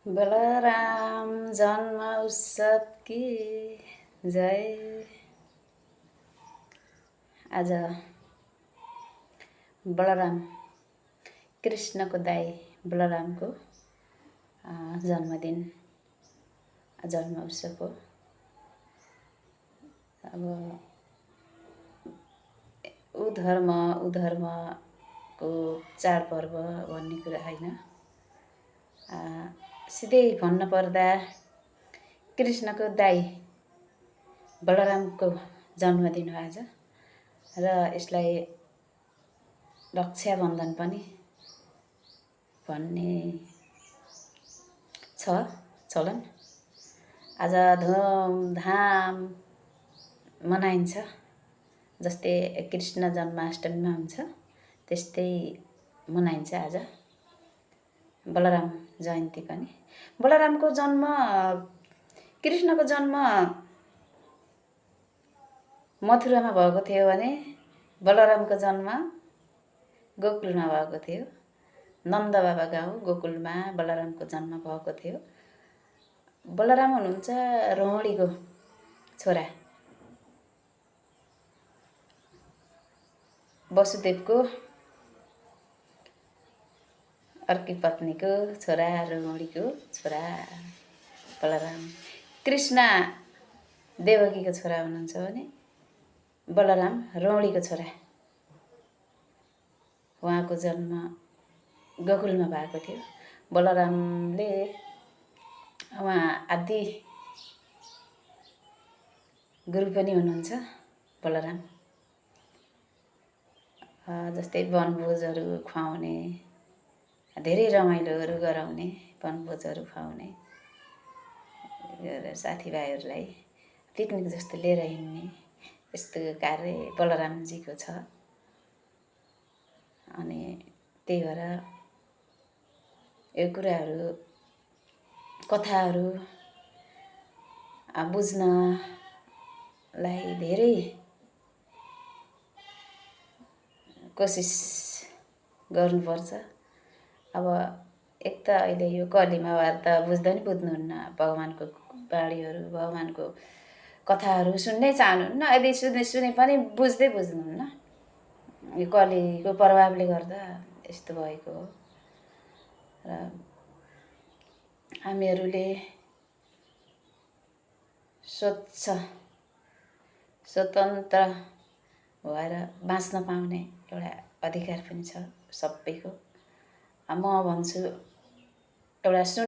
बलराम जन्म उत्सव की जय। आज बलराम कृष्णको दाई बलरामको जन्मदिन जन्म उत्सव हो। अब धर्मको चाडपर्व भन्ने कुरा होइन, सिधै भन्न पर्दा कृष्णको दाई बलरामको जन्मदिन हो आज, र यसलाई रक्षाबन्धन पनि भन्ने छ चलन। आज धुमधाम मनाइन्छ, जस्तै कृष्ण जन्माष्टमीमा हुन्छ त्यस्तै मनाइन्छ आज बलराम जयन्ती पनि। बलरामको जन्म, कृष्णको जन्म मथुरामा भएको थियो भने बलरामको जन्म गोकुलमा भएको थियो। नन्द बाबा गाउँ गोकुलमा बलरामको जन्म भएको थियो। बलराम हुनुहुन्छ रोहिणीको छोरा, वसुदेवको अर्की पत्नीको छोरा, रोहिणीको छोरा बलराम। कृष्ण देवकीको छोरा हुनुहुन्छ भने बलराम रोहिणीको छोरा। उहाँको जन्म गोकुलमा भएको थियो। बलरामले उहाँ आदि गुरु पनि हुनुहुन्छ बलराम। जस्तै वनभोजहरू खुवाउने, धेरै रमाइलोहरू गराउने, वनभोजहरू खुवाउने, साथीभाइहरूलाई पिकनिक जस्तो लिएर हिँड्ने, यस्तो कार्य बलरामजीको छ। अनि त्यही भएर यो कुराहरू, कथाहरू बुझ्नलाई धेरै कोसिस गर्नुपर्छ। अब एक त अहिले यो कलिमा वार्ता बुझ्दा नि बुझ्नुहुन्न, भगवानको बाणीहरू, भगवानको कथाहरू सुन्नै चाहनुहुन्न। यदि सुने पनि बुझ्दै बुझ्नुहुन्न। यो कलिको प्रभावले गर्दा यस्तो भएको हो। र हामीहरूले स्वतन्त्र भएर बाँच्न पाउने एउटा अधिकार पनि छ सबैको। म भन्छु एउटा